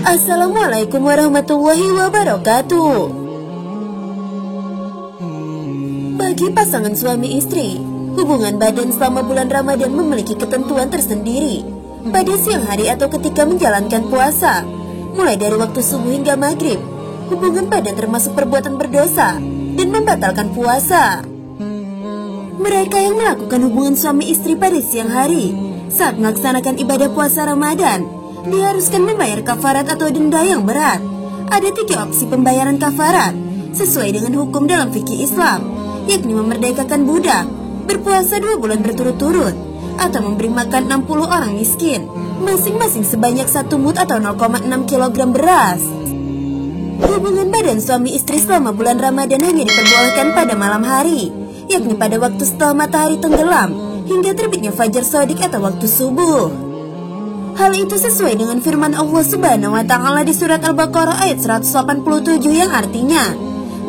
Assalamualaikum warahmatullahi wabarakatuh. Bagi pasangan suami istri, hubungan badan selama bulan Ramadan memiliki ketentuan tersendiri. Pada siang hari atau ketika menjalankan puasa, mulai dari waktu subuh hingga maghrib, hubungan badan termasuk perbuatan berdosa dan membatalkan puasa. Mereka yang melakukan hubungan suami istri pada siang hari saat melaksanakan ibadah puasa Ramadan diharuskan membayar kafarat atau denda yang berat. Ada 3 opsi pembayaran kafarat sesuai dengan hukum dalam fikih Islam, yakni memerdekakan budak, berpuasa 2 bulan berturut-turut, atau memberi makan 60 orang miskin, masing-masing sebanyak 1 mud atau 0,6 kg beras. Hubungan badan suami istri selama bulan Ramadan hanya diperbolehkan pada malam hari, yakni pada waktu setelah matahari tenggelam hingga terbitnya fajar shadiq atau waktu subuh. Hal itu sesuai dengan firman Allah Subhanahu wa Ta'ala di surat Al-Baqarah ayat 187 yang artinya,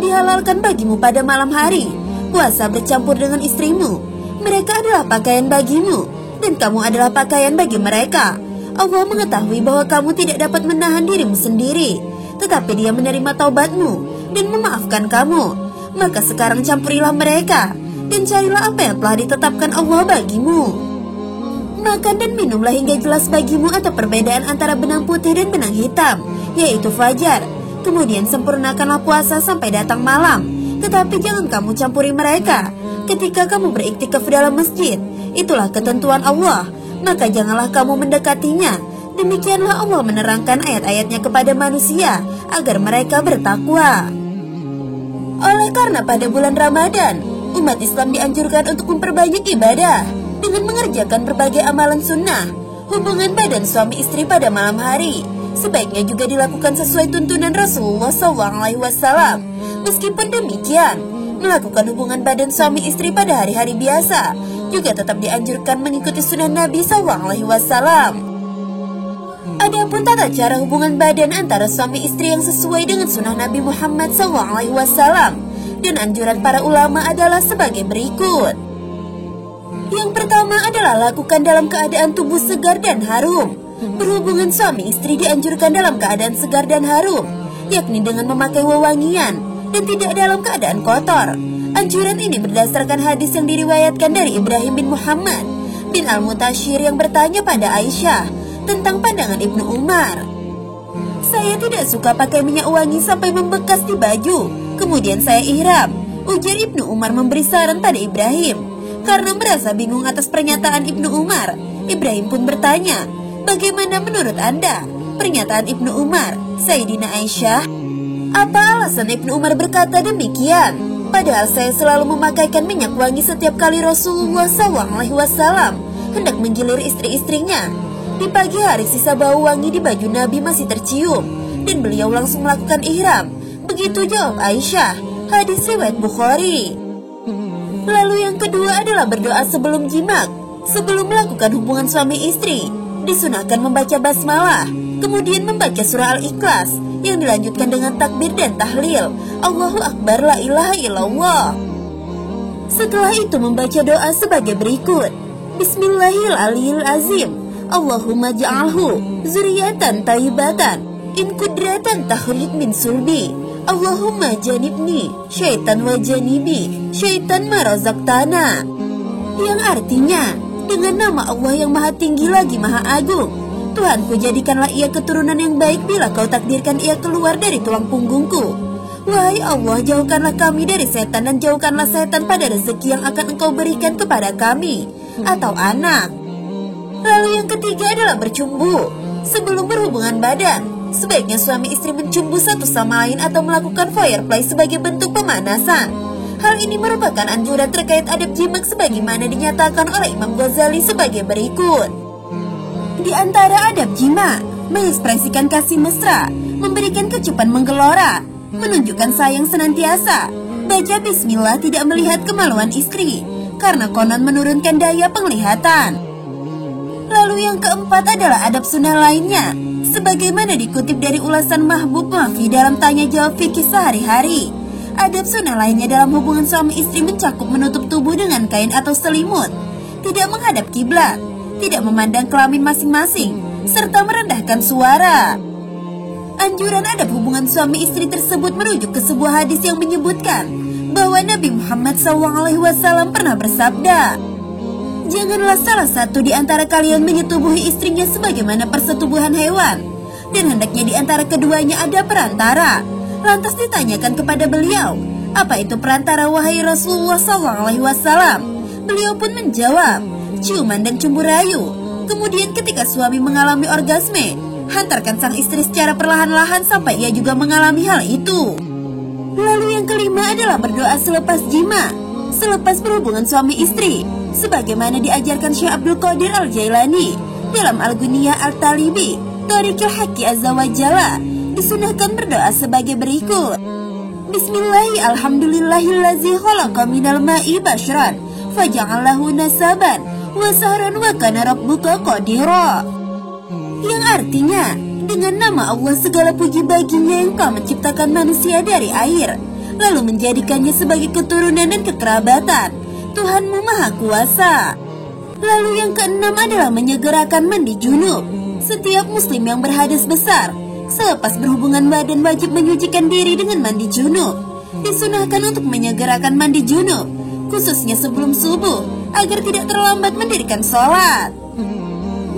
dihalalkan bagimu pada malam hari puasa bercampur dengan istrimu. Mereka adalah pakaian bagimu dan kamu adalah pakaian bagi mereka. Allah mengetahui bahwa kamu tidak dapat menahan dirimu sendiri, tetapi Dia menerima taubatmu dan memaafkan kamu. Maka sekarang campurilah mereka dan carilah apa yang telah ditetapkan Allah bagimu. Makan dan minumlah hingga jelas bagimu atau perbedaan antara benang putih dan benang hitam, yaitu fajar. Kemudian sempurnakanlah puasa sampai datang malam. Tetapi jangan kamu campuri mereka ketika kamu beriktikaf dalam masjid. Itulah ketentuan Allah, maka janganlah kamu mendekatinya. Demikianlah Allah menerangkan ayat-ayatnya kepada manusia agar mereka bertakwa. Oleh karena pada bulan Ramadan, umat Islam dianjurkan untuk memperbanyak ibadah dengan mengerjakan berbagai amalan sunnah. Hubungan badan suami istri pada malam hari sebaiknya juga dilakukan sesuai tuntunan Rasulullah SAW. Meskipun demikian, melakukan hubungan badan suami istri pada hari-hari biasa juga tetap dianjurkan mengikuti sunnah Nabi SAW. Adapun tata cara hubungan badan antara suami istri yang sesuai dengan sunnah Nabi Muhammad SAW dan anjuran para ulama adalah sebagai berikut. Yang pertama adalah lakukan dalam keadaan tubuh segar dan harum. Berhubungan suami istri dianjurkan dalam keadaan segar dan harum, yakni dengan memakai wewangian dan tidak dalam keadaan kotor. Anjuran ini berdasarkan hadis yang diriwayatkan dari Ibrahim bin Muhammad bin Al-Mutashir yang bertanya pada Aisyah tentang pandangan Ibnu Umar. Saya tidak suka pakai minyak wangi sampai membekas di baju, kemudian saya ihram, ujar Ibnu Umar memberi saran pada Ibrahim. Karena merasa bingung atas pernyataan Ibnu Umar, Ibrahim pun bertanya, bagaimana menurut Anda pernyataan Ibnu Umar, Sayyidina Aisyah? Apa alasan Ibnu Umar berkata demikian? Padahal saya selalu memakaikan minyak wangi setiap kali Rasulullah SAW hendak menggilir istri-istrinya. Di pagi hari sisa bau wangi di baju Nabi masih tercium dan beliau langsung melakukan ihram. Begitu jawab Aisyah. Hadis riwayat Bukhari. Lalu yang kedua adalah berdoa sebelum jimak. Sebelum melakukan hubungan suami istri, disunahkan membaca basmalah, kemudian membaca surah Al-Ikhlas yang dilanjutkan dengan takbir dan tahlil, Allahu Akbar la ilaha illallah. Setelah itu membaca doa sebagai berikut: Bismillahirrahmanirrahim, Allahumma ja'alhu zuriyatan tayyibatan in kudratan tahrid min sulbi, Allahumma janibni syaitan wa janibi syaitan marazaqtana. Yang artinya, dengan nama Allah yang maha tinggi lagi maha agung, Tuhanku jadikanlah ia keturunan yang baik bila kau takdirkan ia keluar dari tulang punggungku. Wahai Allah, jauhkanlah kami dari setan dan jauhkanlah setan pada rezeki yang akan engkau berikan kepada kami atau anak. Lalu yang ketiga adalah bercumbu. Sebelum berhubungan badan, sebaiknya suami istri mencumbu satu sama lain atau melakukan foreplay sebagai bentuk pemanasan. Hal ini merupakan anjuran terkait adab jimak sebagaimana dinyatakan oleh Imam Ghazali sebagai berikut. Di antara adab jima, mengekspresikan kasih mesra, memberikan kecupan menggelora, menunjukkan sayang senantiasa, baca bismillah tidak melihat kemaluan istri, karena konon menurunkan daya penglihatan. Lalu yang keempat adalah adab sunnah lainnya, sebagaimana dikutip dari ulasan Mahbub Mafi dalam tanya jawab fikih sehari-hari. Adab sunnah lainnya dalam hubungan suami istri mencakup menutup tubuh dengan kain atau selimut, tidak menghadap kiblat, tidak memandang kelamin masing-masing, serta merendahkan suara. Anjuran adab hubungan suami istri tersebut merujuk ke sebuah hadis yang menyebutkan bahwa Nabi Muhammad SAW pernah bersabda, "Janganlah salah satu di antara kalian menyetubuhi istrinya sebagaimana persetubuhan hewan, dan hendaknya di antara keduanya ada perantara." Lantas ditanyakan kepada beliau, "Apa itu perantara wahai Rasulullah SAW?" Beliau pun menjawab, "Ciuman dan cumbu rayu." Kemudian ketika suami mengalami orgasme, hantarkan sang istri secara perlahan-lahan sampai ia juga mengalami hal itu. Lalu yang kelima adalah berdoa selepas jima, selepas berhubungan suami istri, sebagaimana diajarkan Syekh Abdul Qadir Al-Jailani dalam Al-Guniyah Al-Talibi, Tariqil Haqqi Azza wa Jalla. Disunahkan berdoa sebagai berikut: Bismillahi alhamdulillahillazi khalaqa minal ma'i bashran faja'alahu nasaban wa sahran wa kana rabbuka qadira. Yang artinya, dengan nama Allah segala puji baginya yang telah menciptakan manusia dari air, lalu menjadikannya sebagai keturunan dan kekerabatan. Tuhanmu Maha Kuasa. Lalu yang keenam adalah menyegerakan mandi junub. Setiap muslim yang berhadas besar, selepas berhubungan badan wajib menyucikan diri dengan mandi junub. Disunahkan untuk menyegerakan mandi junub, khususnya sebelum subuh, agar tidak terlambat mendirikan sholat.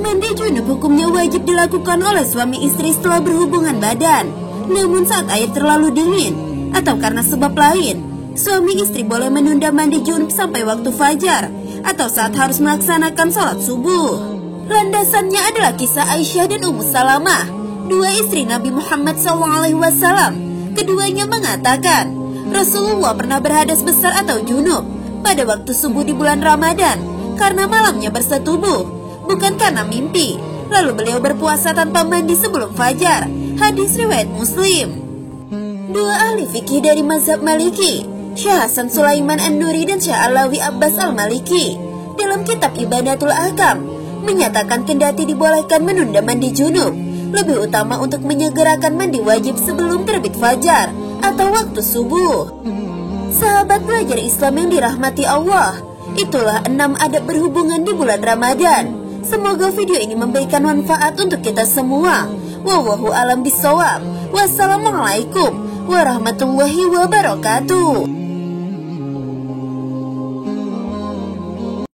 Mandi junub hukumnya wajib dilakukan oleh suami istri setelah berhubungan badan. Namun saat air terlalu dingin atau karena sebab lain, suami istri boleh menunda mandi junub sampai waktu fajar atau saat harus melaksanakan sholat subuh. Landasannya adalah kisah Aisyah dan Ummu Salamah, dua istri Nabi Muhammad SAW. Keduanya mengatakan, Rasulullah pernah berhadas besar atau junub pada waktu subuh di bulan Ramadan karena malamnya bersetubuh, bukan karena mimpi. Lalu beliau berpuasa tanpa mandi sebelum fajar. Hadis riwayat Muslim. Dua ahli fikih dari mazhab Maliki, Syekh Hasan Sulaiman An-Nuri dan Syekh Alawi Abbas Al-Maliki, dalam kitab Ibadatul Ahkam menyatakan kendati dibolehkan menunda mandi junub, lebih utama untuk menyegerakan mandi wajib sebelum terbit fajar atau waktu subuh. Sahabat belajar Islam yang dirahmati Allah, itulah 6 adab berhubungan di bulan Ramadan. Semoga video ini memberikan manfaat untuk kita semua. Wallahu alam bisawab. Wassalamualaikum warahmatullahi wabarakatuh.